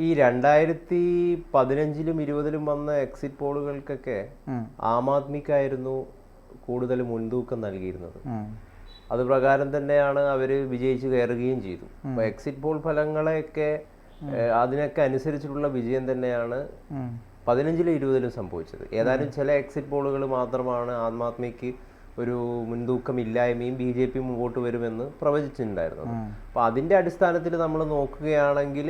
ഈ 2015-ലും 20-ലും വന്ന എക്സിറ്റ് പോളുകൾക്കൊക്കെ ആം ആദ്മിക്കായിരുന്നു കൂടുതൽ മുൻതൂക്കം നൽകിയിരുന്നത്. അത് പ്രകാരം തന്നെയാണ് അവർ വിജയിച്ച് കയറുകയും ചെയ്തു. അപ്പോൾ എക്സിറ്റ് പോൾ ഫലങ്ങളെയൊക്കെ അതിനൊക്കെ അനുസരിച്ചിട്ടുള്ള വിജയം തന്നെയാണ് 15-ലും 20-ലും സംഭവിച്ചത്. ഏതാനും ചില എക്സിറ്റ് പോളുകൾ മാത്രമാണ് ആം ആദ്മിക്ക് ഒരു മുൻതൂക്കം ഇല്ലായ്മയും BJP മുമ്പോട്ട് വരുമെന്ന് പ്രവചിച്ചിട്ടുണ്ടായിരുന്നത്. അപ്പോൾ അതിൻ്റെ അടിസ്ഥാനത്തിൽ നമ്മൾ നോക്കുകയാണെങ്കിൽ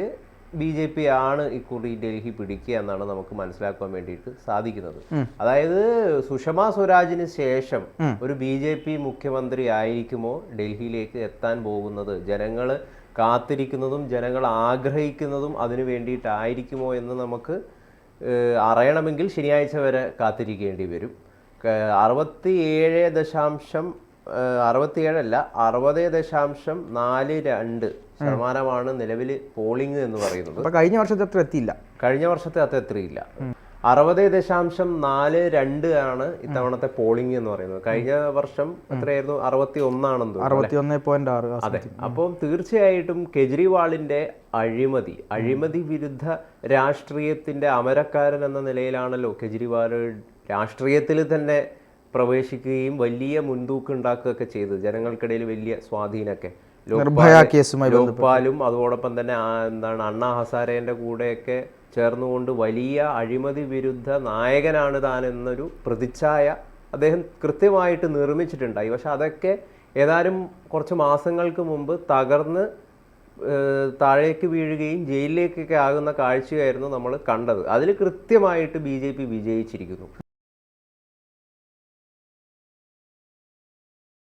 BJP ആണ് ഇക്കുറി ഡൽഹി പിടിക്കുക എന്നാണ് നമുക്ക് മനസ്സിലാക്കാൻ വേണ്ടിയിട്ട് സാധിക്കുന്നത്. അതായത് സുഷമ സ്വരാജിന് ശേഷം ഒരു BJP മുഖ്യമന്ത്രി ആയിരിക്കുമോ ഡൽഹിയിലേക്ക് എത്താൻ പോകുന്നത്, ജനങ്ങൾ കാത്തിരിക്കുന്നതും ജനങ്ങൾ ആഗ്രഹിക്കുന്നതും അതിനു വേണ്ടിയിട്ടായിരിക്കുമോ എന്ന് നമുക്ക് അറിയണമെങ്കിൽ ശനിയാഴ്ച വരെ കാത്തിരിക്കേണ്ടി വരും. 60.42% നിലവിൽ പോളിംഗ് എന്ന് പറയുന്നത്. കഴിഞ്ഞ വർഷത്തെ അത്ര എത്തിയില്ല. കഴിഞ്ഞ വർഷത്തെ അത്ര എത്രയില്ല. 60.42 ആണ് ഇത്തവണത്തെ പോളിംഗ് എന്ന് പറയുന്നത്. കഴിഞ്ഞ വർഷം എത്രയായിരുന്നു? 61 അതെ. അപ്പം തീർച്ചയായിട്ടും കെജ്രിവാളിന്റെ അഴിമതി വിരുദ്ധ രാഷ്ട്രീയത്തിന്റെ അമരക്കാരൻ എന്ന നിലയിലാണല്ലോ കെജ്രിവാൾ രാഷ്ട്രീയത്തിൽ തന്നെ പ്രവേശിക്കുകയും വലിയ മുൻതൂക്കം ഉണ്ടാക്കുകയൊക്കെ ചെയ്തു. ജനങ്ങൾക്കിടയിൽ വലിയ സ്വാധീനമൊക്കെ ലോക്പാലും അതോടൊപ്പം തന്നെ അണ്ണാ ഹസാരേന്റെ കൂടെയൊക്കെ ചേർന്നുകൊണ്ട് വലിയ അഴിമതി വിരുദ്ധ നായകനാണ് താൻ എന്നൊരു പ്രതിച്ഛായ അദ്ദേഹം കൃത്യമായിട്ട് നിർമ്മിച്ചിട്ടുണ്ടായി. പക്ഷെ അതൊക്കെ ഏതാനും കുറച്ച് മാസങ്ങൾക്ക് മുമ്പ് തകർന്ന് താഴേക്ക് വീഴുകയും ജയിലിലേക്കൊക്കെ ആകുന്ന കാഴ്ചയായിരുന്നു നമ്മൾ കണ്ടത്. അതിൽ കൃത്യമായിട്ട് BJP വിജയിച്ചിരിക്കുന്നു.